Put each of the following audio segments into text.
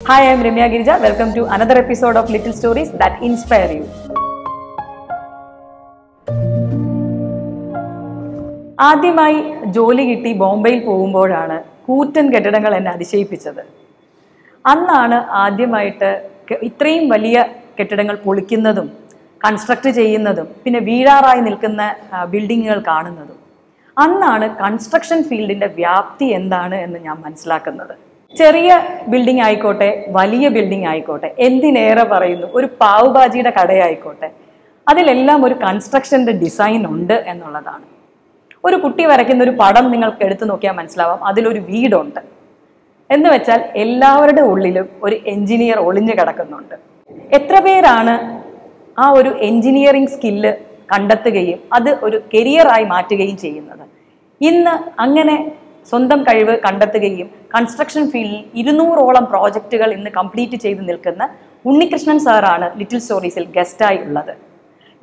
Hi, I am Ramya Girija. Welcome to another episode of Little Stories that Inspire You. ആദ്യമായി ജോലി കിട്ടി ബോംബെയിൽ പോകുമ്പോഴാണ് കൂറ്റൻ കെട്ടിടങ്ങൾ എന്നെ അതിശയിപ്പിച്ചത്. അന്നാണ് ആദ്യമായിട്ട് ഇത്രയും വലിയ കെട്ടിടങ്ങൾ പൊളിക്കുന്നതും കൺസ്ട്രക്ട് ചെയ്യുന്നതും പിന്നെ വീഴാറായി നിൽക്കുന്ന ബിൽഡിങ്ങുകൾ കാണുന്നതും. അന്നാണ് കൺസ്ട്രക്ഷൻ ഫീൽഡിൻ്റെ വ്യാപ്തി എന്താണ് എന്ന് ഞാൻ മനസ്സിലാക്കുന്നത്. ചെറിയ ബിൽഡിംഗ് ആയിക്കോട്ടെ, വലിയ ബിൽഡിംഗ് ആയിക്കോട്ടെ, എന്തിനേറെ പറയുന്നു, ഒരു പാവ് ഭാജിയുടെ കടയായിക്കോട്ടെ, അതിലെല്ലാം ഒരു കൺസ്ട്രക്ഷൻ്റെ ഡിസൈൻ ഉണ്ട് എന്നുള്ളതാണ്. ഒരു കുട്ടി വരയ്ക്കുന്ന ഒരു പടം നിങ്ങൾക്ക് എടുത്തു നോക്കിയാൽ മനസ്സിലാവാം, അതിലൊരു വീടുണ്ട് എന്ന് വെച്ചാൽ എല്ലാവരുടെ ഉള്ളിലും ഒരു എൻജിനീയർ ഒളിഞ്ഞു കിടക്കുന്നുണ്ട്. എത്ര പേരാണ് ആ ഒരു എൻജിനീയറിംഗ് സ്കില്ല് കണ്ടെത്തുകയും അത് ഒരു കരിയറായി മാറ്റുകയും ചെയ്യുന്നത്? ഇന്ന് അങ്ങനെ സ്വന്തം കഴിവ് കണ്ടെത്തുകയും കൺസ്ട്രക്ഷൻ ഫീൽഡിൽ 200ഓളം പ്രോജക്റ്റുകൾ ഇന്ന് കംപ്ലീറ്റ് ചെയ്ത് നിൽക്കുന്ന ഉണ്ണികൃഷ്ണൻ സാറാണ് ലിറ്റിൽ സ്റ്റോറീസിൽ ഗസ്റ്റായി ഉള്ളത്.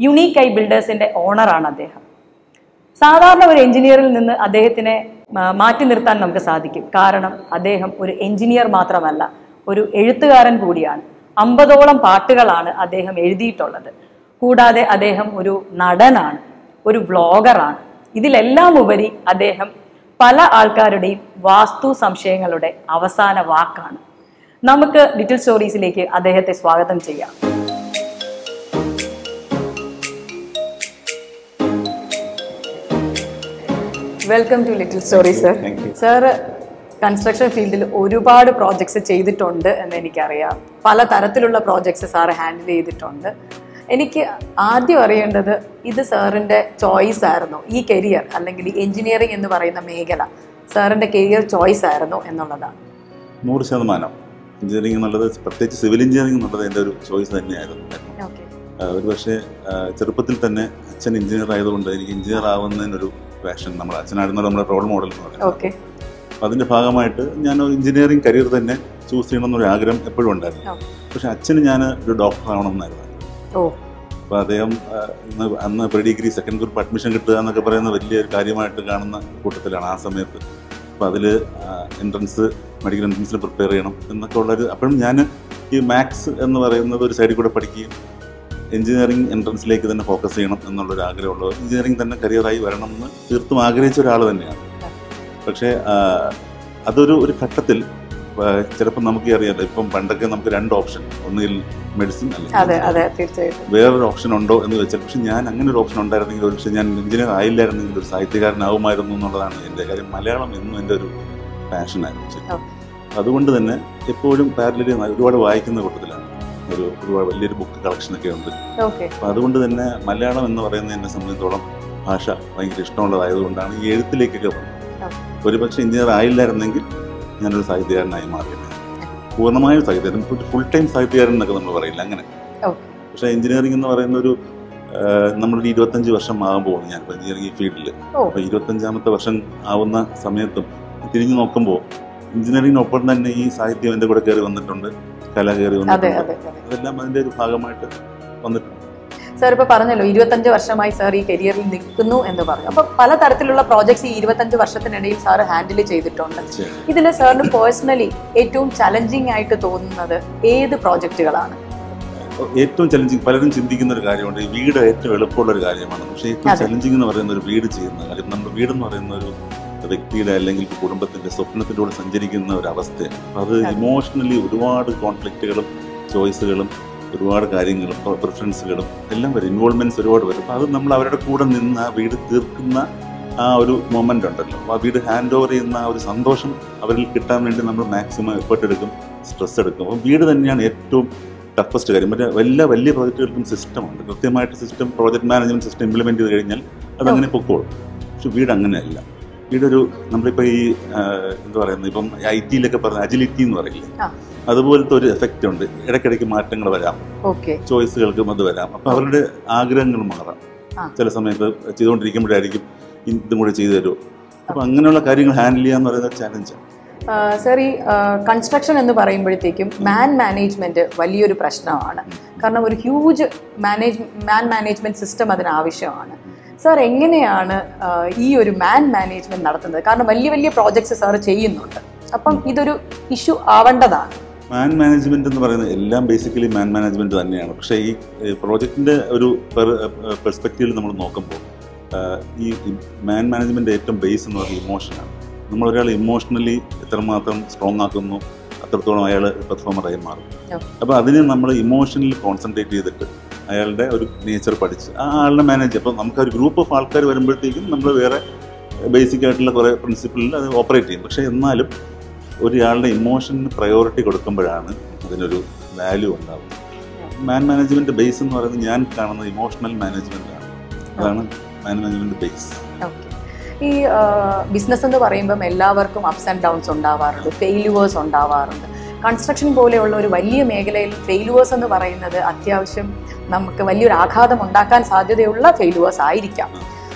യുണീക്ക് ഐ ബിൽഡേഴ്സിൻ്റെ ഓണറാണ് അദ്ദേഹം. സാധാരണ ഒരു എഞ്ചിനീയറിൽ നിന്ന് അദ്ദേഹത്തിനെ മാറ്റി നിർത്താൻ നമുക്ക് സാധിക്കും. കാരണം അദ്ദേഹം ഒരു എഞ്ചിനീയർ മാത്രമല്ല, ഒരു എഴുത്തുകാരൻ കൂടിയാണ്. 50ഓളം പാട്ടുകളാണ് അദ്ദേഹം എഴുതിയിട്ടുള്ളത്. കൂടാതെ അദ്ദേഹം ഒരു നടനാണ്, ഒരു വ്ളോഗറാണ്. ഇതിലെല്ലാം ഉപരി അദ്ദേഹം പല ആൾക്കാരുടെയും വാസ്തു സംശയങ്ങളുടെ അവസാന വാക്കാണ്. നമുക്ക് ലിറ്റിൽ സ്റ്റോറീസിലേക്ക് അദ്ദേഹത്തെ സ്വാഗതം ചെയ്യാം. Welcome to little stories sir. Sir construction ഫീൽഡിൽ ഒരുപാട് പ്രോജക്ട്സ് ചെയ്തിട്ടുണ്ട് എന്ന് എനിക്കറിയാം. പല തരത്തിലുള്ള പ്രോജക്ട്സ് സാറ് ഹാൻഡിൽ ചെയ്തിട്ടുണ്ട്. എനിക്ക് ആദ്യം അറിയേണ്ടത്, ഇത് സാറിൻ്റെ ചോയ്സ് ആയിരുന്നോ ഈ കരിയർ, അല്ലെങ്കിൽ എഞ്ചിനീയറിംഗ് എന്ന് പറയുന്ന മേഖല സാറിൻ്റെ കരിയർ ചോയ്സ് ആയിരുന്നോ എന്നുള്ളതാണ്. 100% എഞ്ചിനീയറിംഗ് എന്നുള്ളത്, പ്രത്യേകിച്ച് സിവിൽ എഞ്ചിനീയറിംഗ് എന്നുള്ളത് എൻ്റെ ഒരു ചോയ്സ് തന്നെയായിരുന്നു. ഒരു പക്ഷേ ചെറുപ്പത്തിൽ തന്നെ അച്ഛൻ എഞ്ചിനീയർ ആയതുകൊണ്ട് എനിക്ക് എഞ്ചിനീയർ ആവുന്നതിനൊരു പാഷൻ, നമ്മുടെ അച്ഛനായിരുന്നു നമ്മുടെ റോൾ മോഡൽ എന്ന് പറയുന്നത്. അപ്പോൾ അതിൻ്റെ ഭാഗമായിട്ട് ഞാൻ ഒരു എഞ്ചിനീയറിംഗ് കരിയർ തന്നെ ചൂസ് ചെയ്യണമെന്നൊരു ആഗ്രഹം എപ്പോഴും ഉണ്ടായിരുന്നു. പക്ഷേ അച്ഛന് ഞാൻ ഒരു ഡോക്ടർ ആവണമെന്നായിരുന്നു. അപ്പോൾ അദ്ദേഹം അന്ന് pre degree second group admission കിട്ടുക എന്നൊക്കെ പറയുന്ന വലിയൊരു കാര്യമായിട്ട് കാണുന്ന കൂട്ടത്തിലാണ് ആ സമയത്ത്. അപ്പോൾ അതിൽ മെഡിക്കൽ എൻട്രൻസിൽ പ്രിപ്പയർ ചെയ്യണം എന്നൊക്കെ ഉള്ളൊരു, അപ്പോഴും ഞാൻ ഈ മാത്സ് എന്ന് പറയുന്നത് ഒരു സൈഡിൽ കൂടെ പഠിക്കുകയും എഞ്ചിനീയറിംഗ് എൻട്രൻസിലേക്ക് തന്നെ ഫോക്കസ് ചെയ്യണം എന്നുള്ളൊരു ആഗ്രഹമുള്ളത്, എഞ്ചിനീയറിംഗ് തന്നെ കരിയറായി വരണം എന്ന് തീർത്തും ആഗ്രഹിച്ച ഒരാൾ തന്നെയാണ്. പക്ഷേ അതൊരു ഘട്ടത്തിൽ ചിലപ്പോൾ നമുക്ക് അറിയാലോ, ഇപ്പം പണ്ടൊക്കെ നമുക്ക് 2 ഓപ്ഷൻ, ഒന്നുകിൽ മെഡിസിൻ അല്ലെങ്കിൽ വേറൊരു ഓപ്ഷൻ ഉണ്ടോ എന്ന് വെച്ചാൽ, പക്ഷെ ഞാൻ അങ്ങനെ ഒരു ഓപ്ഷൻ ഉണ്ടായിരുന്നെങ്കിൽ, ഒരു പക്ഷേ ഞാൻ എഞ്ചിനീയർ ആയില്ലായിരുന്നെങ്കിൽ ഒരു സാഹിത്യകാരനാവുമായിരുന്നു എന്നുള്ളതാണ് എൻ്റെ കാര്യം. മലയാളം എന്നും എൻ്റെ ഒരു പാഷനായിരുന്നു. അതുകൊണ്ട് തന്നെ എപ്പോഴും പാരലലി ഒരുപാട് വായിക്കുന്ന കൂട്ടത്തിലാണ്. ഒരുപാട് വലിയൊരു ബുക്ക് കളക്ഷനൊക്കെ ഉണ്ട്. അപ്പോൾ അതുകൊണ്ട് തന്നെ മലയാളം എന്ന് പറയുന്നത് എന്നെ സംബന്ധിച്ചിടത്തോളം ഭാഷ ഭയങ്കര ഇഷ്ടമുള്ളതായതുകൊണ്ടാണ് ഈ എഴുത്തിലേക്കൊക്കെ വന്നത്. ഒരുപക്ഷെ എഞ്ചിനീയർ ആയില്ലായിരുന്നെങ്കിൽ ഞാനൊരു സാഹിത്യകാരനായി മാറിയത്. പൂർണ്ണമായും സാഹിത്യകാരൻ, ഫുൾ ടൈം സാഹിത്യകാരൻ എന്നൊക്കെ നമ്മൾ പറയില്ല, അങ്ങനെ. പക്ഷേ എഞ്ചിനീയറിംഗ് എന്ന് പറയുന്ന ഒരു നമ്മളൊരു 25 വർഷം ആകുമ്പോൾ ഞാനിപ്പോൾ എഞ്ചിനീയറിംഗ് ഫീൽഡിൽ, അപ്പോൾ 25ാമത്തെ വർഷം ആവുന്ന സമയത്തും തിരിഞ്ഞു നോക്കുമ്പോൾ എഞ്ചിനീയറിംഗിനൊപ്പം തന്നെ ഈ സാഹിത്യം എൻ്റെ കൂടെ കയറി വന്നിട്ടുണ്ട്, കല കയറി വന്നിട്ടുണ്ട്. അതെല്ലാം അതിൻ്റെ ഒരു ഭാഗമായിട്ട് വന്നിട്ടുണ്ട്. സാർ ഇപ്പോൾ പറഞ്ഞല്ലോ 25 വർഷമായി സാർ ഈ കരിയറിൽ നിൽക്കുന്നു എന്ന് പറഞ്ഞു. അപ്പോൾ പലതരത്തിലുള്ള പ്രോജക്ട്സ് ഈ 25 വർഷത്തിനിടയിൽ സാർ ഹാൻഡിൽ ചെയ്തിട്ടുണ്ട്. ഇതിൽ സാറിന് പേഴ്സണലി ഏറ്റവും ചലഞ്ചിങ് ആയിട്ട് തോന്നുന്നത് ഏത് പ്രോജക്റ്റുകളാണ്? ഏറ്റവും ചലഞ്ചിങ്, പലരും ചിന്തിക്കുന്ന ഒരു കാര്യമുണ്ട്, ഈ വീട് ഏറ്റവും എളുപ്പമുള്ളൊരു കാര്യമാണ്. പക്ഷേ ഏറ്റവും ചലഞ്ചിങ് എന്ന് പറയുന്ന ഒരു വീട് ചെയ്യുന്ന കാര്യം, നമ്മുടെ വീടെന്ന് പറയുന്ന ഒരു വ്യക്തിയുടെ അല്ലെങ്കിൽ കുടുംബത്തിൻ്റെ സ്വപ്നത്തിലൂടെ സഞ്ചരിക്കുന്ന ഒരു അവസ്ഥയാണ്. അത് ഇമോഷണലി ഒരുപാട് കോൺഫ്ലിക്റ്റുകളും ചോയ്സുകളും ഒരുപാട് കാര്യങ്ങളും പ്രിഫറൻസുകളും എല്ലാം വരും, ഇൻവോൾവ്മെൻറ്റ്സ് ഒരുപാട് വരും. അപ്പോൾ അത് നമ്മൾ അവരുടെ കൂടെ നിന്ന് ആ വീട് തീർക്കുന്ന ആ ഒരു മൊമെൻ്റ് ഉണ്ടല്ലോ, ആ വീട് ഹാൻഡ് ഓവർ ചെയ്യുന്ന ആ ഒരു സന്തോഷം അവരിൽ കിട്ടാൻ വേണ്ടി നമ്മൾ മാക്സിമം എഫേർട്ട് എടുക്കും, സ്ട്രെസ് എടുക്കും. അപ്പോൾ വീട് തന്നെയാണ് ഏറ്റവും ടഫസ്റ്റ് കാര്യം. മറ്റേ വലിയ പ്രോജക്റ്റുകൾക്കും സിസ്റ്റമുണ്ട്, കൃത്യമായിട്ട് system, project management system implement ചെയ്ത് കഴിഞ്ഞാൽ അതങ്ങനെ പൊക്കോളും. പക്ഷെ വീട് അങ്ങനെയല്ല. വീടൊരു, നമ്മളിപ്പോൾ ഈ എന്താ പറയുന്നത്, ഇപ്പം IT-യിലൊക്കെ പറഞ്ഞ അജിലിറ്റി എന്ന് പറയില്ലേ, അതുപോലത്തെ ഒരു എഫക്റ്റ് ഉണ്ട്. ഇടയ്ക്കിടയ്ക്ക് മാറ്റങ്ങൾ വരാം, ചോയ്സുകൾക്കും അത് വരാം. അപ്പോൾ അവരുടെ ആഗ്രഹങ്ങൾ മാറാം. ചില സമയത്ത് ചെയ്തുകൊണ്ടിരിക്കുമ്പോഴായിരിക്കും ഇതും കൂടെ ചെയ്തു തരുമോ. അപ്പോൾ അങ്ങനെയുള്ള കാര്യങ്ങൾ ഹാൻഡിൽ ചെയ്യുക എന്ന് പറയുന്നത് ചാലഞ്ചാണ്. സർ, ഈ കൺസ്ട്രക്ഷൻ എന്ന് പറയുമ്പോഴത്തേക്കും മാനേജ്മെൻറ്റ് വലിയൊരു പ്രശ്നമാണ്. കാരണം ഒരു ഹ്യൂജ് മാനേജ്മെൻറ്റ് സിസ്റ്റം അതിനാവശ്യമാണ്. സാർ എങ്ങനെയാണ് ഈ ഒരു മാനേജ്മെൻറ്റ് നടത്തുന്നത്? കാരണം വലിയ പ്രോജക്ട്സ് സാർ ചെയ്യുന്നുണ്ട്. അപ്പം ഇതൊരു ഇഷ്യൂ ആവേണ്ടതാണ്. മാൻ മാനേജ്മെന്റ് എന്ന് പറയുന്നത് എല്ലാം ബേസിക്കലി മാൻ മാനേജ്മെന്റ് തന്നെയാണ്. പക്ഷേ ഈ പ്രോജക്റ്റിന്റെ ഒരു പെർസ്പെക്റ്റീവിൽ നമ്മൾ നോക്കുമ്പോൾ ഈ മാൻ മാനേജ്മെന്റ് ഏറ്റവും ബേസ് എന്ന് പറയുന്നത് ഇമോഷനാണ്. നമ്മളൊരാൾ ഇമോഷണലി എത്രമാത്രം സ്ട്രോങ് ആക്കുന്നു അത്രത്തോളം അയാൾ പെർഫോമറായി മാറും. അപ്പോൾ അതിന് നമ്മൾ ഇമോഷനിൽ കോൺസെൻട്രേറ്റ് ചെയ്തിട്ട് അയാളുടെ ഒരു നേച്ചർ പഠിച്ച് ആ ആളിനെ മാനേജ് ചെയ്യും. അപ്പോൾ നമുക്ക് ഒരു ഗ്രൂപ്പ് ഓഫ് ആൾക്കാർ വരുമ്പോഴത്തേക്കും നമ്മൾ വേറെ ബേസിക് ആയിട്ടുള്ള കുറേ പ്രിൻസിപ്പിളിൽ അത് ഓപ്പറേറ്റ് ചെയ്യും. പക്ഷേ എന്നാലും ഒരാളുടെ ഇമോഷന് പ്രയോറിറ്റി കൊടുക്കുമ്പോഴാണ് അതിനൊരു വാല്യൂ ഉണ്ടാകുന്നത്. മാൻ മാനേജ്മെന്റ് ബേസ് എന്ന് പറയുന്നത് ഞാൻ കാണുന്നത് ഇമോഷണൽ മാനേജ്മെന്റ് ആണ്. അതാണ് മാൻ മാനേജ്മെന്റ് ബേസ്. ഈ ബിസിനസ് എന്ന് പറയുമ്പം എല്ലാവർക്കും അപ്സ് ആൻഡ് ഡൗൺസ് ഉണ്ടാവാറുണ്ട്, ഫെയിലുവേഴ്സ് ഉണ്ടാവാറുണ്ട്. കൺസ്ട്രക്ഷൻ പോലെയുള്ള ഒരു വലിയ മേഖലയിൽ ഫെയിലുവേഴ്സ് എന്ന് പറയുന്നത് അത്യാവശ്യം നമുക്ക് വലിയൊരു ആഘാതം ഉണ്ടാക്കാൻ സാധ്യതയുള്ള ഫെയിലുവേഴ്സ് ആയിരിക്കാം.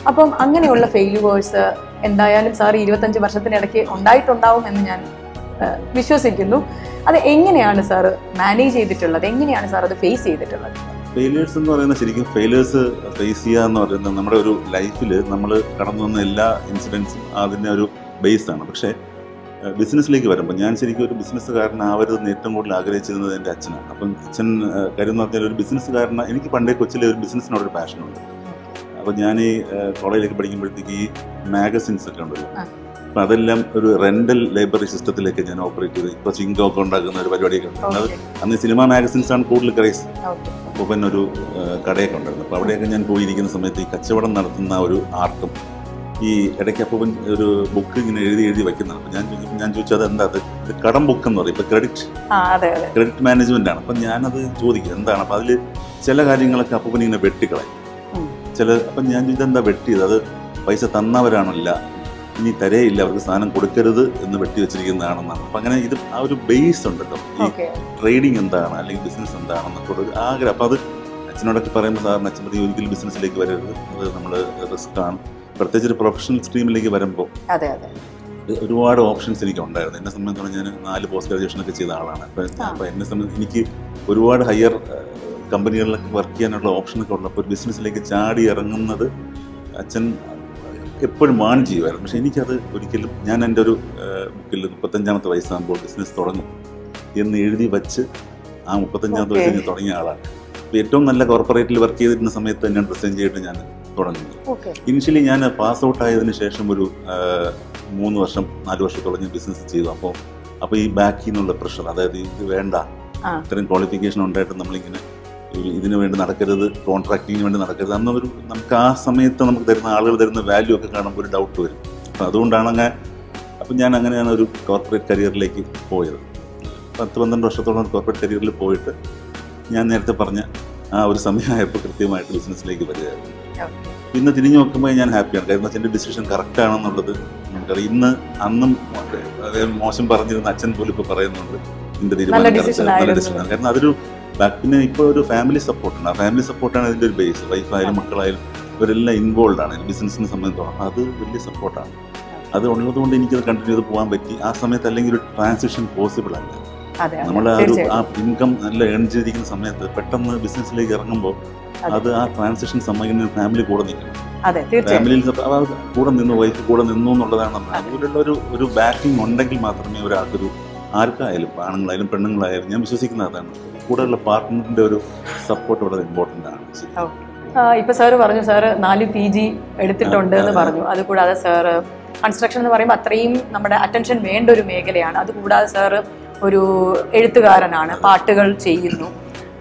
അപ്പം അങ്ങനെയുള്ള ഫെയിലുവേഴ്സ് എന്തായാലും സാർ 25 വർഷത്തിനിടയ്ക്ക് ഉണ്ടായിട്ടുണ്ടാവും എന്ന് ഞാൻ വിശ്വസിക്കുന്നു. അത് എങ്ങനെയാണ് സാർ മാനേജ് ചെയ്തിട്ടുള്ളത്? എങ്ങനെയാണ് സാർ അത് ഫേസ് ചെയ്തിട്ടുള്ളത്? ഫെയിലിയേഴ്സ് എന്ന് പറയുന്നത് ശരിക്കും ഫെയിലിയേഴ്സ് ഫേസ് ചെയ്യുക എന്ന് പറയുന്നത് നമ്മുടെ ഒരു ലൈഫിൽ നമ്മൾ കടന്നു വന്ന എല്ലാ ഇൻസിഡൻസും അതിൻ്റെ ഒരു ബേസാണ്. പക്ഷേ ബിസിനസ്സിലേക്ക് വരുമ്പോൾ ഞാൻ ശരിക്കും ഒരു ബിസിനസ്സുകാരനാവരുതെന്ന് ഏറ്റവും കൂടുതൽ ആഗ്രഹിച്ചിരുന്നത് എൻ്റെ അച്ഛനാണ്. അപ്പം അച്ഛൻ കാര്യം എന്ന് പറഞ്ഞാൽ ഒരു ബിസിനസ്സുകാരന് എനിക്ക് പണ്ടേ കൊച്ചിലെ ഒരു ബിസിനസ്സിനോടൊരു പാഷനുണ്ട്. അപ്പോൾ ഞാൻ ഈ കോളേജിലേക്ക് പഠിക്കുമ്പോഴത്തേക്ക് ഈ മാഗസിൻസ് ഒക്കെ ഉണ്ടല്ലോ, അപ്പം അതെല്ലാം ഒരു റെൻ്റൽ ലൈബ്രറി സിസ്റ്റത്തിലേക്ക് ഞാൻ ഓപ്പറേറ്റ് ചെയ്ത് ഇപ്പോൾ ചിങ്കൊക്കെ ഉണ്ടാക്കുന്ന ഒരു പരിപാടിയൊക്കെ ഉണ്ട്. അത് അന്ന് സിനിമ മാഗസിൻസാണ് കൂടുതൽ ക്രൈസ്. അപ്പോൾ പിന്നെ ഒരു കടയൊക്കെ ഉണ്ടായിരുന്നു. അപ്പോൾ അവിടെയൊക്കെ ഞാൻ പോയിരിക്കുന്ന സമയത്ത് ഈ കച്ചവടം നടത്തുന്ന ഒരു ആർട്ടും ഈ ഇടയ്ക്ക് അപ്പം ഒരു ബുക്ക് ഇങ്ങനെ എഴുതി വയ്ക്കുന്നതാണ്. അപ്പം ഞാൻ ചോദിച്ചത് എന്താ അത് കടം ബുക്ക് എന്ന് പറയും. ഇപ്പോൾ ക്രെഡിറ്റ് മാനേജ്മെൻ്റ് ആണ്. അപ്പം ഞാനത് ചോദിക്കും എന്താണ്. അപ്പം അതിൽ ചില കാര്യങ്ങളൊക്കെ അപ്പം ഇങ്ങനെ വെട്ടിക്കളയും. അപ്പം ഞാൻ ചോദിച്ചത് എന്താ വെട്ടിയത്? അത് പൈസ തന്നവരാണല്ല, ഇനി തരയില്ല, അവർക്ക് സാധനം കൊടുക്കരുത് എന്ന് വെട്ടി വെച്ചിരിക്കുന്നതാണെന്നാണ്. അപ്പം അങ്ങനെ ഇത് ആ ഒരു ബേസ് ഉണ്ടല്ലോ, ഈ ട്രേഡിങ് എന്താണ് അല്ലെങ്കിൽ ബിസിനസ് എന്താണെന്നൊക്കെ ഒരു ആഗ്രഹം. അപ്പം അത് അച്ഛനോടൊക്കെ പറയുമ്പോൾ സാറിന് അച്ഛൻ പറ്റി ഒരിക്കലും ബിസിനസ്സിലേക്ക് വരരുത്, അത് നമ്മൾ റിസ്ക് ആണ്. പ്രത്യേകിച്ച് ഒരു പ്രൊഫഷണൽ സ്ട്രീമിലേക്ക് വരുമ്പോൾ ഒരുപാട് ഓപ്ഷൻസ് എനിക്ക് ഉണ്ടായിരുന്നു. എന്നെ സംബന്ധിച്ചോളം ഞാൻ 4 പോസ്റ്റ് ഗ്രാജുവേഷനൊക്കെ ചെയ്ത ആളാണ്. അപ്പോൾ എന്നെ സംബന്ധിച്ച് എനിക്ക് ഒരുപാട് ഹയർ കമ്പനികളിലൊക്കെ വർക്ക് ചെയ്യാനുള്ള ഓപ്ഷനൊക്കെ ഉള്ളപ്പോൾ ഒരു ബിസിനസ്സിലേക്ക് ചാടി ഇറങ്ങുന്നത് അച്ഛൻ എപ്പോഴും വാൺ ചെയ്യുമായിരുന്നു. പക്ഷേ എനിക്കത് ഒരിക്കലും, ഞാൻ എൻ്റെ ഒരു ബുക്കിൽ 35ാമത്തെ വയസ്സാകുമ്പോൾ ബിസിനസ് തുടങ്ങും എന്ന് എഴുതി വച്ച് ആ 35ാമത്തെ വയസ്സിൽ ഞാൻ തുടങ്ങിയ ആളാണ്. അപ്പോൾ ഏറ്റവും നല്ല കോർപ്പറേറ്റിൽ വർക്ക് ചെയ്തിരുന്ന സമയത്ത് തന്നെയാണ് റിസൈൻ ചെയ്തിട്ട് ഞാൻ തുടങ്ങുന്നത്. ഇനിഷ്യലി ഞാൻ പാസ് ഔട്ട് ആയതിനു ശേഷം ഒരു 3 വർഷം 4 വർഷത്തോളം ഞാൻ ബിസിനസ് ചെയ്തു. അപ്പോൾ ഈ ബാക്കിൽ നിന്നുള്ള പ്രഷർ, അതായത് ഇത് വേണ്ട, ഇത്രയും ക്വാളിഫിക്കേഷൻ ഉണ്ടായിട്ട് നമ്മളിങ്ങനെ ഇതിനു വേണ്ടി നടക്കരുത്, കോൺട്രാക്റ്റിങ്ങിന് വേണ്ടി നടക്കരുത്, അന്നൊരു നമുക്ക് ആ സമയത്ത് നമുക്ക് തരുന്ന ആളുകൾ തരുന്ന വാല്യൂ ഒക്കെ കാണുമ്പോൾ ഒരു ഡൗട്ട് വരും. അപ്പം അതുകൊണ്ടാണ് അപ്പം ഞാൻ അങ്ങനെയാണ് ഒരു കോർപ്പറേറ്റ് കരിയറിലേക്ക് പോയത്. 10-12 വർഷത്തോളം കോർപ്പറേറ്റ് കരിയറിൽ പോയിട്ട് ഞാൻ നേരത്തെ പറഞ്ഞ ആ ഒരു സമയമായപ്പോൾ കൃത്യമായിട്ട് ബിസിനസ്സിലേക്ക് വരികയായിരുന്നു. ഇന്ന് തിരിഞ്ഞു നോക്കുമ്പോൾ ഞാൻ ഹാപ്പിയാണ്. കാരണം അച്ഛൻ്റെ ഡിസിഷൻ കറക്റ്റാണെന്നുള്ളത് നമുക്കറിയാം. അന്നും മോശം പറഞ്ഞിരുന്ന അച്ഛൻ പോലും ഇപ്പോൾ പറയുന്നുണ്ട് ഇതിൻ്റെ തീരുമാനം നല്ല ഡിസിഷനാണ്. കാരണം അതൊരു പിന്നെ ഇപ്പോൾ ഒരു ഫാമിലി സപ്പോർട്ടുണ്ട്. ആ ഫാമിലി സപ്പോർട്ടാണ് അതിൻ്റെ ഒരു ബേസ്. വൈഫായാലും മക്കളായാലും ഇവരെല്ലാം ഇൻവോൾവ് ആണ് ബിസിനസ്സിനെ സംബന്ധിച്ചോളം. അത് വലിയ സപ്പോർട്ടാണ്. അത് ഉള്ളതുകൊണ്ട് എനിക്കത് കണ്ടിന്യൂ ചെയ്ത് പോകാൻ പറ്റി. ആ സമയത്ത് അല്ലെങ്കിൽ ഒരു ട്രാൻസിഷൻ പോസിബിൾ അല്ല. നമ്മൾ ആ ഇൻകം നല്ല ഏൺ ചെയ്തിരിക്കുന്ന സമയത്ത് പെട്ടെന്ന് ബിസിനസ്സിലേക്ക് ഇറങ്ങുമ്പോൾ അത് ആ ട്രാൻസിഷൻ സമയം ഫാമിലി കൂടെ നിൽക്കണം. ഫാമിലിയിൽ കൂടെ നിന്ന്, വൈഫ് കൂടെ നിന്നു എന്നുള്ളതാണ്. അതുപോലുള്ള ഒരു ബാക്കിംഗ് ഉണ്ടെങ്കിൽ മാത്രമേ ഒരാൾക്കൊരു, ആർക്കായാലും ആണുങ്ങളായാലും പെണ്ണുങ്ങളായാലും, ഞാൻ വിശ്വസിക്കുന്ന അതാണ്, കൂടെയുള്ള പാർട്ട്ണറിൻ്റെ ഒരു സപ്പോർട്ട് വളരെ ഇമ്പോർട്ടൻ്റ് ആണ്. ഇപ്പോൾ സാറ് പറഞ്ഞു, സാറ് 4 PG എടുത്തിട്ടുണ്ട് എന്ന് പറഞ്ഞു. അതുകൂടാതെ സാറ് കൺസ്ട്രക്ഷൻ എന്ന് പറയുമ്പോൾ അത്രയും നമ്മുടെ അറ്റൻഷൻ വേണ്ട ഒരു മേഖലയാണ്. അതുകൂടാതെ സാറ് ഒരു എഴുത്തുകാരനാണ്, പാട്ടുകൾ ചെയ്യുന്നു,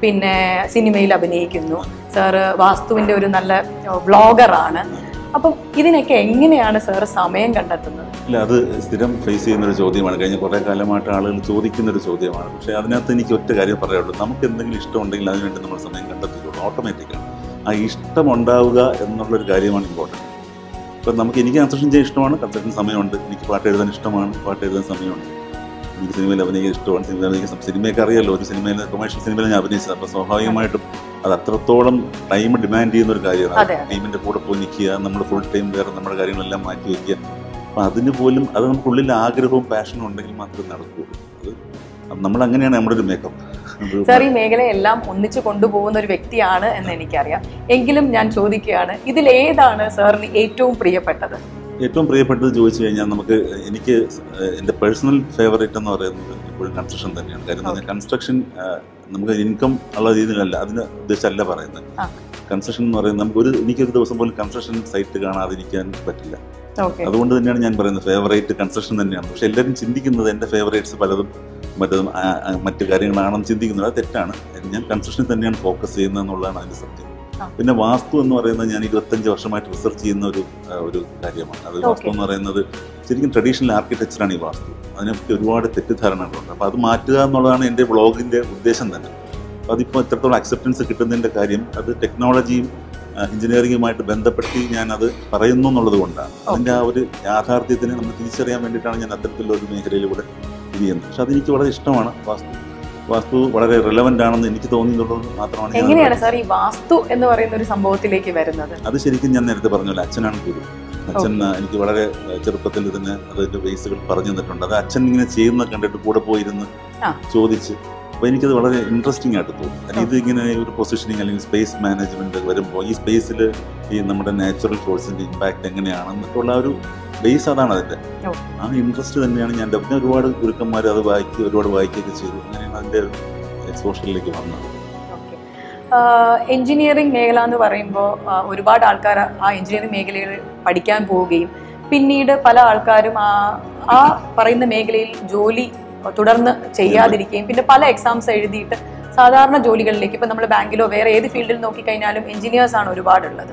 പിന്നെ സിനിമയിൽ അഭിനയിക്കുന്നു. സാറ് വാസ്തുവിൻ്റെ ഒരു നല്ല വ്ളോഗറാണ്. അപ്പം ഇതിനൊക്കെ എങ്ങനെയാണ് സാർ സമയം കണ്ടെത്തുന്നത്? ഇല്ല, അത് സ്ഥിരം ഫേസ് ചെയ്യുന്നൊരു ചോദ്യമാണ്. കഴിഞ്ഞ കുറേ കാലമായിട്ട് ആളുകൾ ചോദിക്കുന്നൊരു ചോദ്യമാണ്. പക്ഷേ അതിനകത്ത് എനിക്ക് ഒറ്റ കാര്യം പറയാനുള്ളൂ, നമുക്ക് എന്തെങ്കിലും ഇഷ്ടമുണ്ടെങ്കിൽ അതിനുവേണ്ടി നമ്മൾ സമയം കണ്ടെത്തിക്കോളൂ. ഓട്ടോമാറ്റിക്കാണ്. ആ ഇഷ്ടമുണ്ടാവുക എന്നുള്ളൊരു കാര്യമാണ് ഇമ്പോർട്ടൻറ്റ്. ഇപ്പം എനിക്ക് കൺസ്ട്രക്ഷൻ ചെയ്യാൻ ഇഷ്ടമാണ്, കൺസ്ട്രക്ഷൻ സമയമുണ്ട്. എനിക്ക് പാട്ട് എഴുതാൻ ഇഷ്ടമാണ്, പാട്ട് എഴുതാൻ സമയമുണ്ട്. എനിക്ക് സിനിമയിൽ അഭിനയിക്കാൻ ഇഷ്ടമാണ്, സിനിമയൊക്കെ അറിയാമല്ലോ. ഒരു സിനിമയിൽ, കൊമേഴ്ഷ്യൽ സിനിമയിൽ ഞാൻ അഭിനയിച്ചത്. അപ്പോൾ സ്വാഭാവികമായിട്ടും അത് അത്രത്തോളം ടൈം ഡിമാൻഡ് ചെയ്യുന്ന ഒരു കാര്യമാണ്. ടീമിൻ്റെ കൂടെ പോയി നിൽക്കുക, നമ്മൾ ഫുൾ ടൈം വേറെ നമ്മുടെ കാര്യങ്ങളെല്ലാം മാറ്റി വയ്ക്കുക. അപ്പം അതിന് പോലും അത് നമുക്കുള്ളിൽ ആഗ്രഹവും പാഷനും ഉണ്ടെങ്കിൽ മാത്രമേ നടക്കുകയുള്ളൂ. അത് നമ്മളങ്ങനെയാണ് നമ്മുടെ ഒരു മേക്കപ്പ്. സാർ ഈ മേഖലയെല്ലാം ഒന്നിച്ചു കൊണ്ടുപോകുന്ന ഒരു വ്യക്തിയാണ് എന്ന് എനിക്കറിയാം. എങ്കിലും ഞാൻ ചോദിക്കുകയാണ്, ഇതിലേതാണ് സാറിന് ഏറ്റവും പ്രിയപ്പെട്ടത്? ഏറ്റവും പ്രിയപ്പെട്ടത് ചോദിച്ചു കഴിഞ്ഞാൽ എനിക്ക് എൻ്റെ പേഴ്സണൽ ഫേവറേറ്റ് എന്ന് പറയുന്നത് ഇപ്പോഴും കൺസ്ട്രക്ഷൻ തന്നെയാണ്. കാര്യം കൺസ്ട്രക്ഷൻ നമുക്ക് ഇൻകം ഉള്ള രീതിയിലല്ല, അതിന് ഉദ്ദേശിച്ചല്ല പറയുന്നത്. കൺസ്ട്രക്ഷൻ എന്ന് പറയുന്നത് എനിക്കൊരു ദിവസം പോലും കൺസ്ട്രക്ഷൻ സൈറ്റ് കാണാതിരിക്കാൻ പറ്റില്ല. അതുകൊണ്ട് തന്നെയാണ് ഞാൻ പറയുന്നത് ഫേവറേറ്റ് കൺസ്ട്രക്ഷൻ തന്നെയാണ്. പക്ഷെ എല്ലാവരും ചിന്തിക്കുന്നത് എൻ്റെ ഫേവറേറ്റ്സ് പലതും മറ്റു കാര്യങ്ങളാണെന്ന് ചിന്തിക്കുന്നത്. അത് തെറ്റാണ്. ഞാൻ കൺസ്ട്രക്ഷനിൽ തന്നെയാണ് ഫോക്കസ് ചെയ്യുന്നത് എന്നുള്ളതാണ് അതിൻ്റെ സത്യം. പിന്നെ വാസ്തു എന്ന് പറയുന്നത് ഞാൻ 25 വർഷമായിട്ട് റിസർച്ച് ചെയ്യുന്ന ഒരു കാര്യമാണ്. അത് വാസ്തു എന്ന് പറയുന്നത് ശരിക്കും ട്രഡീഷണൽ ആർക്കിടെക്ചറാണ് ഈ വാസ്തു. അതിനെപ്പറ്റി ഒരുപാട് തെറ്റിദ്ധാരണകളുണ്ട്. അപ്പോൾ അത് മാറ്റുക എന്നുള്ളതാണ് എൻ്റെ വ്ളോഗിൻ്റെ ഉദ്ദേശം തന്നെ. അപ്പോൾ അതിപ്പോൾ എത്രത്തോളം അക്സെപ്റ്റൻസ് കിട്ടുന്നതിൻ്റെ കാര്യം അത് ടെക്നോളജിയും എഞ്ചിനീയറിംഗുമായിട്ട് ബന്ധപ്പെടുത്തി ഞാനത് പറയുന്നു എന്നുള്ളത് കൊണ്ടാണ്. അതിൻ്റെ ആ ഒരു യാഥാർത്ഥ്യത്തിനെ നമ്മൾ തിരിച്ചറിയാൻ വേണ്ടിയിട്ടാണ് ഞാൻ അത്തരത്തിലുള്ള ഒരു മേഖലയിലൂടെ ഇത് ചെയ്യുന്നത്. പക്ഷെ അതെനിക്ക് വളരെ ഇഷ്ടമാണ്. വാസ്തു വളരെ റിലവൻ്റ് ആണെന്ന് എനിക്ക് തോന്നിയിട്ടുള്ളത് മാത്രമാണ്. എങ്ങനെയാണ് സാർ ഈ വാസ്തു എന്ന് പറയുന്ന ഒരു സംഭവത്തിലേക്ക് വരുന്നത്? അത് ശരിക്കും ഞാൻ നേരത്തെ പറഞ്ഞല്ലോ, അച്ഛനാണ് ഗുരു. അച്ഛൻ എനിക്ക് വളരെ ചെറുപ്പത്തിൽ തന്നെ അതിൻ്റെ ബേസുകൾ പറഞ്ഞു തന്നിട്ടുണ്ട്. അത് അച്ഛൻ ഇങ്ങനെ ചെയ്യുന്നത് കണ്ടിട്ട് കൂടെ പോയിരുന്ന് ചോദിച്ച് അപ്പോൾ എനിക്കത് വളരെ ഇൻട്രസ്റ്റിംഗ് ആയിട്ട് തോന്നും. ഇത് ഇങ്ങനെ ഒരു പൊസിഷനിങ് അല്ലെങ്കിൽ സ്പേസ് മാനേജ്മെൻറ്റ് വരുമ്പോൾ ഈ സ്പേസിൽ ഈ നമ്മുടെ നാച്ചുറൽ ഫോഴ്സിൻ്റെ ഇമ്പാക്റ്റ് എങ്ങനെയാണെന്നൊക്കെയുള്ള ഒരു ബേസ് അതാണ് അതിൻ്റെ. ആ ഇൻട്രസ്റ്റ് തന്നെയാണ് ഞാൻ ഒരുപാട് ഗുരുക്കന്മാർ അത് ഒരുപാട് വായിക്കുകയൊക്കെ ചെയ്തു. അങ്ങനെയാണ് അതിൻ്റെ എക്സ്പോഷറിലേക്ക് വന്നത്. എഞ്ചിനീയറിംഗ് മേഖല എന്ന് പറയുമ്പോൾ ഒരുപാട് ആൾക്കാർ ആ എഞ്ചിനീയറിംഗ് മേഖലയിൽ പഠിക്കാൻ പോവുകയും പിന്നീട് പല ആൾക്കാരും ആ പറയുന്ന മേഖലയിൽ ജോലി തുടർന്ന് ചെയ്യാതിരിക്കുകയും പിന്നെ പല എക്സാംസ് എഴുതിയിട്ട് സാധാരണ ജോലികളിലേക്ക്, ഇപ്പം നമ്മൾ ബാങ്കിലോ വേറെ ഏത് ഫീൽഡിൽ നോക്കിക്കഴിഞ്ഞാലും എഞ്ചിനീയേഴ്സാണ് ഒരുപാടുള്ളത്.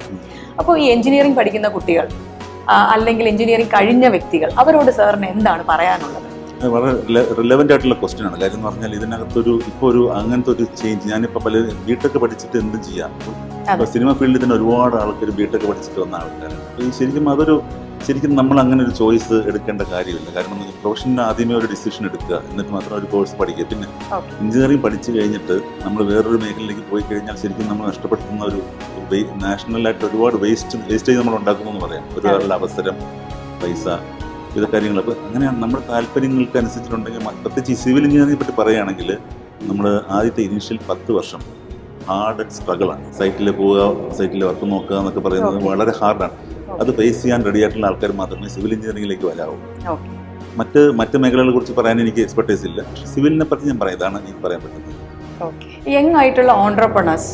അപ്പോൾ ഈ എഞ്ചിനീയറിംഗ് പഠിക്കുന്ന കുട്ടികൾ അല്ലെങ്കിൽ എഞ്ചിനീയറിംഗ് കഴിഞ്ഞ വ്യക്തികൾ അവരോട് സാറിന് എന്താണ് പറയാനുള്ളത്? വളരെ റിലവൻ്റ് ആയിട്ടുള്ള ക്വസ്റ്റ്യൻ ആണ്. കാര്യം എന്ന് പറഞ്ഞാൽ ഇപ്പോൾ ഒരു അങ്ങനത്തെ ഒരു ചേഞ്ച്. ഞാനിപ്പോൾ പല ബിടെക് പഠിച്ചിട്ട് എന്തും ചെയ്യാം. ഇപ്പോൾ സിനിമ ഫീൽഡിൽ തന്നെ ഒരുപാട് ആൾക്കാർ ബിടെക് പഠിച്ചിട്ട് വന്ന ആൾക്കാരാണ്. ശരിക്കും നമ്മൾ അങ്ങനെ ഒരു ചോയ്സ് എടുക്കേണ്ട കാര്യമില്ല. കാരണം പ്രൊഫഷനിൽ ആദ്യമേ ഒരു ഡിസിഷൻ എടുക്കുക, എന്നിട്ട് മാത്രം ഒരു കോഴ്സ് പഠിക്കുക. പിന്നെ എഞ്ചിനീയറിംഗ് പഠിച്ചു കഴിഞ്ഞിട്ട് നമ്മൾ വേറൊരു മേഖലയിലേക്ക് പോയി കഴിഞ്ഞാൽ ശരിക്കും നമ്മൾ നഷ്ടപ്പെടുത്തുന്ന ഒരു നാഷണലായിട്ട് ഒരുപാട് വേസ്റ്റേജ് നമ്മൾ ഉണ്ടാക്കുന്നു എന്ന് പറയാം. ഒരാളുടെ അവസരം, പൈസ, ഇത് കാര്യങ്ങൾ. അപ്പോൾ അങ്ങനെയാണ് നമ്മുടെ താല്പര്യങ്ങൾക്ക് അനുസരിച്ചിട്ടുണ്ടെങ്കിൽ, പ്രത്യേകിച്ച് ഈ സിവിൽ എഞ്ചിനീയറിംഗിനെ പറ്റി പറയുകയാണെങ്കിൽ നമ്മൾ ആദ്യത്തെ ഇനീഷ്യൽ 10 വർഷം ഹാർഡ് സ്ട്രഗിളാണ്. സൈറ്റിൽ പോവുക, സൈറ്റിൽ വർക്ക് നോക്കുക എന്നൊക്കെ പറയുന്നത് വളരെ ഹാർഡാണ്. അത് ഫേസ് ചെയ്യാൻ റെഡി ആയിട്ടുള്ള ആൾക്കാർ മാത്രമേ സിവിൽ എഞ്ചിനീയറിംഗിലേക്ക് വരാവൂ. മറ്റ് മേഖലകളെ കുറിച്ച് പറയാൻ എനിക്ക് എക്സ്പെർട്ടൈസ് ഇല്ല. പക്ഷെ സിവിലിനെ പറ്റി ഞാൻ പറയാം, ഇതാണ് എനിക്ക് പറയാൻ പറ്റുന്നത്. യങ് ആയിട്ടുള്ള ഓൺട്രപ്രണേഴ്സ്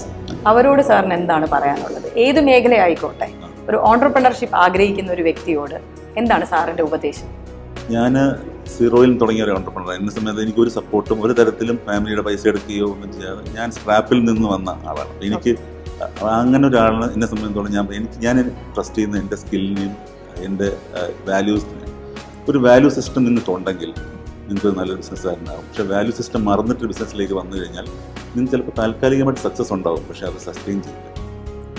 അവരോട് സാറിന് എന്താണ് പറയാനുള്ളത്? ഏത് മേഖലയായിക്കോട്ടെ, ഒരു ഓൺട്രപ്രണർഷിപ്പ് ആഗ്രഹിക്കുന്ന ഒരു വ്യക്തിയോട് എന്താണ് സാറിന്റെ ഉപദേശം? ഞാൻ 0-ൽ തുടങ്ങിയ ഒരു ഓൺട്രപ്രണർ. എന്ന സമയത്ത് എനിക്കൊരു സപ്പോർട്ടും ഒരു തരത്തിലും ഫാമിലിയുടെ പൈസ എടുക്കുകയോ ഒന്നും ചെയ്യാതെ ഞാൻ സ്ക്രാപ്പിൽ നിന്ന് വന്ന ആളാണ്. എനിക്ക് അങ്ങനെ ഒരാളിനെ എന്നെ സംബന്ധിച്ചോളം ഞാൻ ട്രസ്റ്റ് ചെയ്യുന്ന എൻ്റെ സ്കില്ലിനെയും എൻ്റെ വാല്യൂസിനെയും. ഒരു വാല്യൂ സിസ്റ്റം നിന്നിട്ടുണ്ടെങ്കിൽ നിങ്ങൾക്ക് നല്ലൊരു ബിസിനസ്സുകാരനാകും. പക്ഷേ വാല്യൂ സിസ്റ്റം മറന്നിട്ട് ബിസിനസ്സിലേക്ക് വന്നു കഴിഞ്ഞാൽ നിങ്ങൾക്ക് ചിലപ്പോൾ താൽക്കാലികമായിട്ട് സക്സസ് ഉണ്ടാവും, പക്ഷേ അത് സസ്റ്റെയിൻ ചെയ്യില്ല.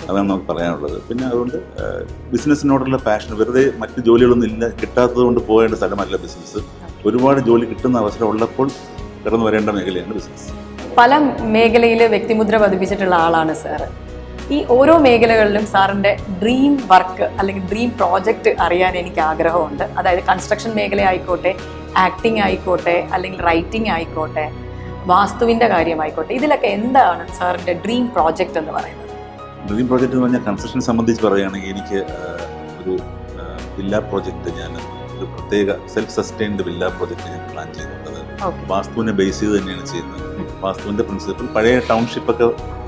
അതാണ് നമുക്ക് പറയാനുള്ളത്. പിന്നെ അതുകൊണ്ട് ബിസിനസ്സിനോടുള്ള പാഷൻ, വെറുതെ മറ്റ് ജോലികളൊന്നും കിട്ടാത്തത് കൊണ്ട് പോകേണ്ട സ്ഥലമല്ല ബിസിനസ്. ഒരുപാട് ജോലി കിട്ടുന്ന അവസരം ഉള്ളപ്പോൾ കടന്നു വരേണ്ട മേഖലയാണ് ബിസിനസ്. പല മേഖലയിൽ വ്യക്തിമുദ്ര പതിപ്പിച്ചിട്ടുള്ള ആളാണ് സാറ്. ഈ ഓരോ മേഖലകളിലും സാറിൻ്റെ ഡ്രീം വർക്ക് അല്ലെങ്കിൽ ഡ്രീം പ്രോജക്റ്റ് അറിയാൻ എനിക്ക് ആഗ്രഹമുണ്ട്. അതായത് കൺസ്ട്രക്ഷൻ മേഖല ആയിക്കോട്ടെ, ആക്ടിങ് ആയിക്കോട്ടെ, അല്ലെങ്കിൽ റൈറ്റിംഗ് ആയിക്കോട്ടെ, വാസ്തുവിൻ്റെ കാര്യമായിക്കോട്ടെ, ഇതിലൊക്കെ എന്താണ് സാറിൻ്റെ ഡ്രീം പ്രോജക്റ്റ് എന്ന് പറയുന്നത്? ഡ്രീം പ്രോജക്റ്റ് എന്ന് പറഞ്ഞാൽ കൺസ്ട്രക്ഷനെ സംബന്ധിച്ച് പറയുകയാണെങ്കിൽ എനിക്ക് ഒരു വില്ല പ്രോജക്റ്റ്, ഒരു പ്രത്യേക സെൽഫ് സസ്റ്റൈൻഡ് വില്ല പ്രോജക്റ്റ് ഞാൻ പ്ലാൻ ചെയ്യുന്നുള്ളത്. വാസ്തുവിനെ ബേസ് ചെയ്ത് തന്നെയാണ് ചെയ്യുന്നത്. വാസ്തുവിൻ്റെ പ്രിൻസിപ്പിൾ പഴയ ടൗൺഷിപ്പൊക്കെ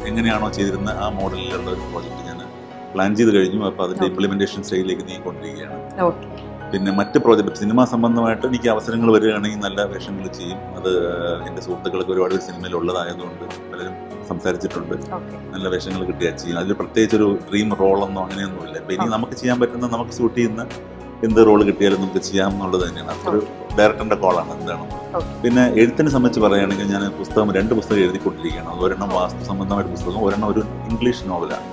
എങ്ങനെയാണോ ചെയ്തിരുന്ന ആ മോഡലിലുള്ള ഒരു പ്രോജക്റ്റ് ഞാൻ പ്ലാൻ ചെയ്ത് കഴിഞ്ഞു. അപ്പോൾ അതിൻ്റെ ഇംപ്ലിമെൻറ്റേഷൻ സ്റ്റേജിലേക്ക് നീങ്ങിക്കൊണ്ടിരിക്കുകയാണ്. പിന്നെ മറ്റ് പ്രോജക്റ്റ് സിനിമ സംബന്ധമായിട്ട് എനിക്ക് അവസരങ്ങൾ വരികയാണെങ്കിൽ നല്ല വേഷങ്ങൾ ചെയ്യും. അത് എൻ്റെ സുഹൃത്തുക്കൾക്ക് ഒരുപാട് സിനിമയിൽ ഉള്ളതായതുകൊണ്ട് പലരും സംസാരിച്ചിട്ടുണ്ട്. നല്ല വേഷങ്ങൾ കിട്ടിയാൽ ചെയ്യും. അതിൽ പ്രത്യേകിച്ചൊരു ഡ്രീം റോളൊന്നും അങ്ങനെയൊന്നുമില്ല. അപ്പോൾ ഇനി നമുക്ക് ചെയ്യാൻ പറ്റുന്ന, നമുക്ക് ഷൂട്ട് ചെയ്യുന്ന എന്ത് റോള് കിട്ടിയാലും നമുക്ക് ചെയ്യാം എന്നുള്ളത് തന്നെയാണ്. അതൊരു ഡയറക്ടറിൻ്റെ കോളാണ് എന്താണ്. പിന്നെ എഴുത്തിനെ സംബന്ധിച്ച് പറയുകയാണെങ്കിൽ ഞാൻ 2 പുസ്തകം എഴുതിക്കൊണ്ടിരിക്കുകയാണ്. ഒരെണ്ണം വാസ്തു സംബന്ധമായിട്ട് പുസ്തകം, ഒരെണ്ണം ഒരു ഇംഗ്ലീഷ് നോവലാണ്.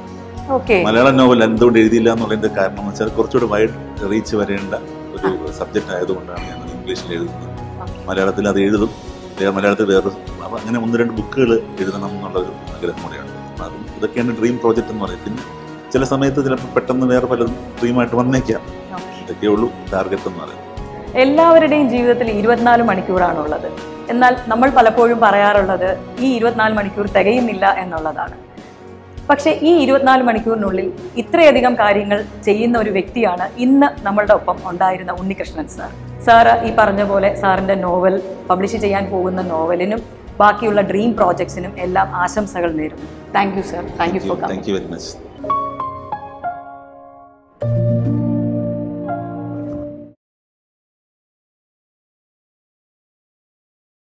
മലയാളം നോവൽ എന്തുകൊണ്ട് എഴുതിയില്ല എന്നുള്ളതിൻ്റെ കാരണം എന്ന് വെച്ചാൽ കുറച്ചുകൂടി വൈഡ് റീച്ച് വരേണ്ട ഒരു സബ്ജക്റ്റ് ആയതുകൊണ്ടാണ് ഞാൻ ഇംഗ്ലീഷിൽ എഴുതുന്നത്. മലയാളത്തിൽ അത് എഴുതും, മലയാളത്തിൽ വേറെ. അപ്പോൾ അങ്ങനെ 1-2 ബുക്കുകൾ എഴുതണം എന്നുള്ളൊരു ആഗ്രഹം കൂടെയാണ്. അതും ഇതൊക്കെയാണ് ഡ്രീം പ്രോജക്റ്റ് എന്ന് പറയുന്നത്. പിന്നെ ചില സമയത്ത് ചിലപ്പോൾ പെട്ടെന്ന് വേറെ പലതും ഡ്രീമായിട്ട് വന്നേക്കാം. ഇതൊക്കെ ഉള്ളൂ ടാർഗറ്റ് എന്ന് പറയുന്നത്. എല്ലാവരുടെയും ജീവിതത്തിൽ 24 മണിക്കൂറാണുള്ളത്. എന്നാൽ നമ്മൾ പലപ്പോഴും പറയാറുള്ളത് ഈ 24 മണിക്കൂർ തികയുന്നില്ല എന്നുള്ളതാണ്. പക്ഷേ ഈ 24 മണിക്കൂറിനുള്ളിൽ ഇത്രയധികം കാര്യങ്ങൾ ചെയ്യുന്ന ഒരു വ്യക്തിയാണ് ഇന്ന് നമ്മളുടെ ഒപ്പം ഉണ്ടായിരുന്ന ഉണ്ണികൃഷ്ണൻ സാർ. സാറ് ഈ പറഞ്ഞ പോലെ സാറിൻ്റെ നോവൽ പബ്ലിഷ് ചെയ്യാൻ പോകുന്ന നോവലിനും ബാക്കിയുള്ള ഡ്രീം പ്രോജക്ട്സിനും എല്ലാം ആശംസകൾ നേരുന്നു. Thank you sir. Thank you for coming. Thank you very much.